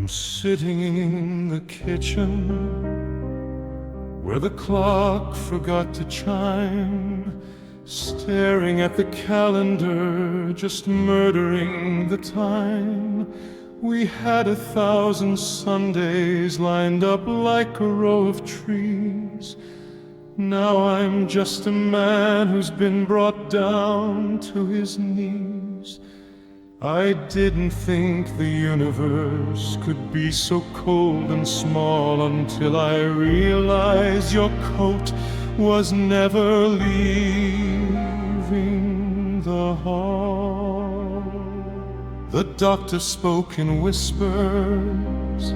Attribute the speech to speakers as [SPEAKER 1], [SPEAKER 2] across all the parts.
[SPEAKER 1] I'm sitting in the kitchen where the clock forgot to chime, staring at the calendar, just murdering the time. We had 1,000 Sundays lined up like a row of trees. Now I'm just a man who's been brought down to his knees. I didn't think the universe could be so cold and small until I realized your coat was never leaving the hall. The doctor spoke in whispers,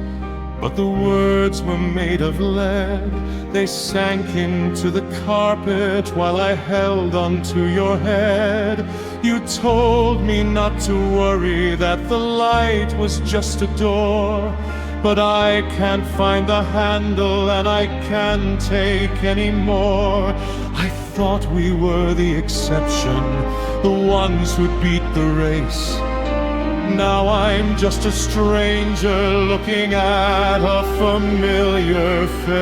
[SPEAKER 1] but the words were made of lead. They sank into the carpet while I held onto your head. You told me not to worry, that the light was just a door. But I can't find the handle and I can't take any more. I thought we were the exception, the ones who'd beat the race. Now I'm just a stranger looking at a familiar face.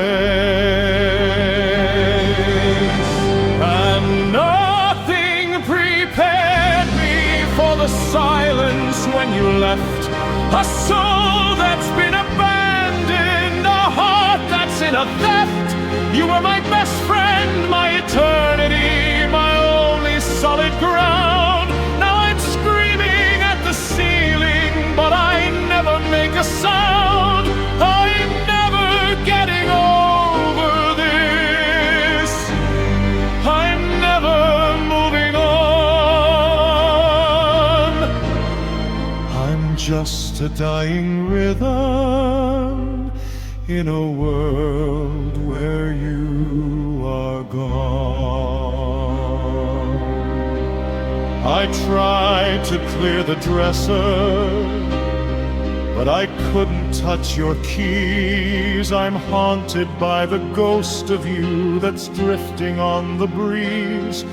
[SPEAKER 1] And nothing prepared me for the silence when you left. A soul that's been abandoned, a heart that's in a theft. You were my best friend, my eternity, my only solid ground. Now I'm screaming at the ceiling, but I never make a sound. I'm never getting over this. I'm never moving on. I'm just a dying rhythm in a world where you are gone. I tried to clear the dresser, but I couldn't touch your keys. I'm haunted by the ghost of you that's drifting on the breeze.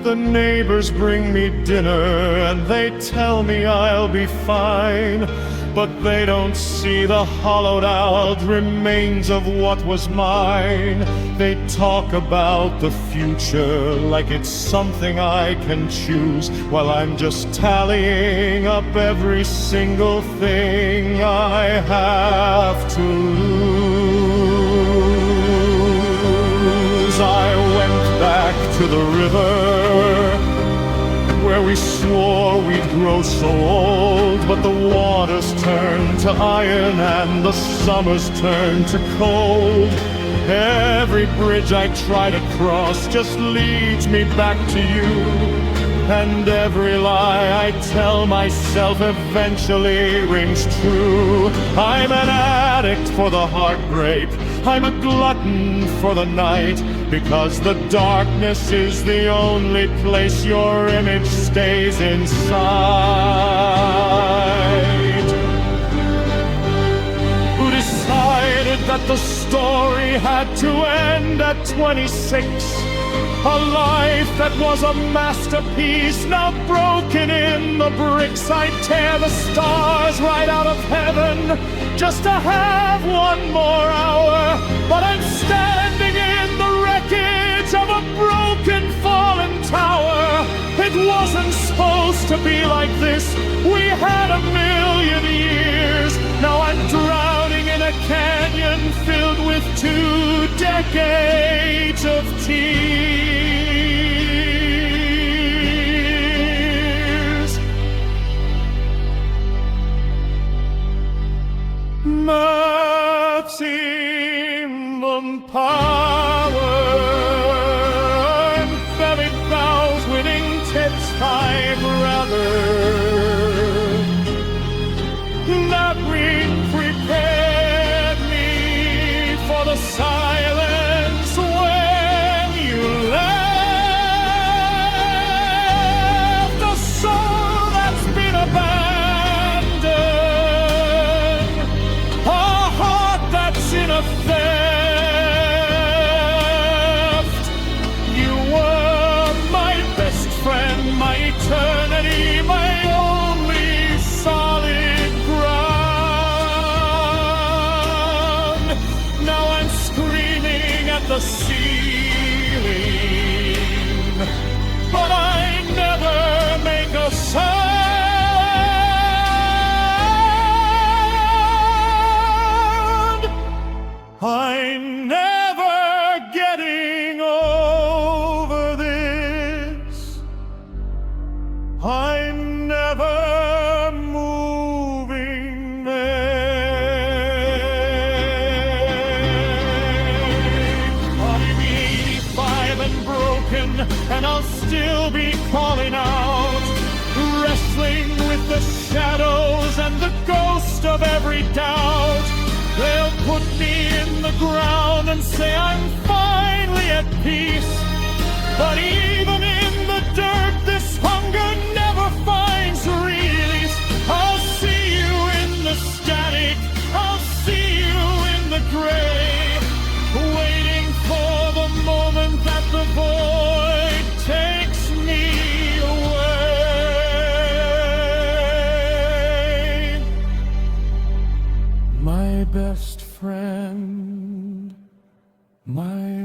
[SPEAKER 1] The neighbors bring me dinner and they tell me I'll be fine, but they don't see the hollowed out remains of what was mine. They talk about the future like it's something I can choose, while I'm just tallying up every single thing I have to lose. I went back to the river where we swore we'd grow so old, but the waters turned to iron and the summers turned to cold. Every bridge I try to cross just leads me back to you, and every lie I tell myself eventually rings true. I'm an addict for the heartbreak, I'm a glutton for the night, because the darkness is the only place your image stays inside. Who decided that the story had to end at 26? A life that was a masterpiece, now broken in the bricks. I'd tear the stars right out of heaven just to have one more hour, but I'm standing in the wreckage of a broken, fallen tower. It wasn't supposed to be like this. We had 1,000,000 years. Now I'm drowning in a canyon filled with 2 decades of tears. Maximum power, very bows winning tips, I'd rather that we'd prepared me for the silence when you left. A soul that's been abandoned, a heart that's in a theft. the ceiling, but I never make a sound. I'm never getting over this. I'm never moving there. I'm 85 and broken, and I'll still be calling out, wrestling with the shadows and the ghost of every doubt. They'll put me in the ground and say I'm finally at peace. But even in the dirt, this hunger never finds release. I'll see you in the static, I'll see you in the gray, waiting for the moment that the void takes me away. My best friend, my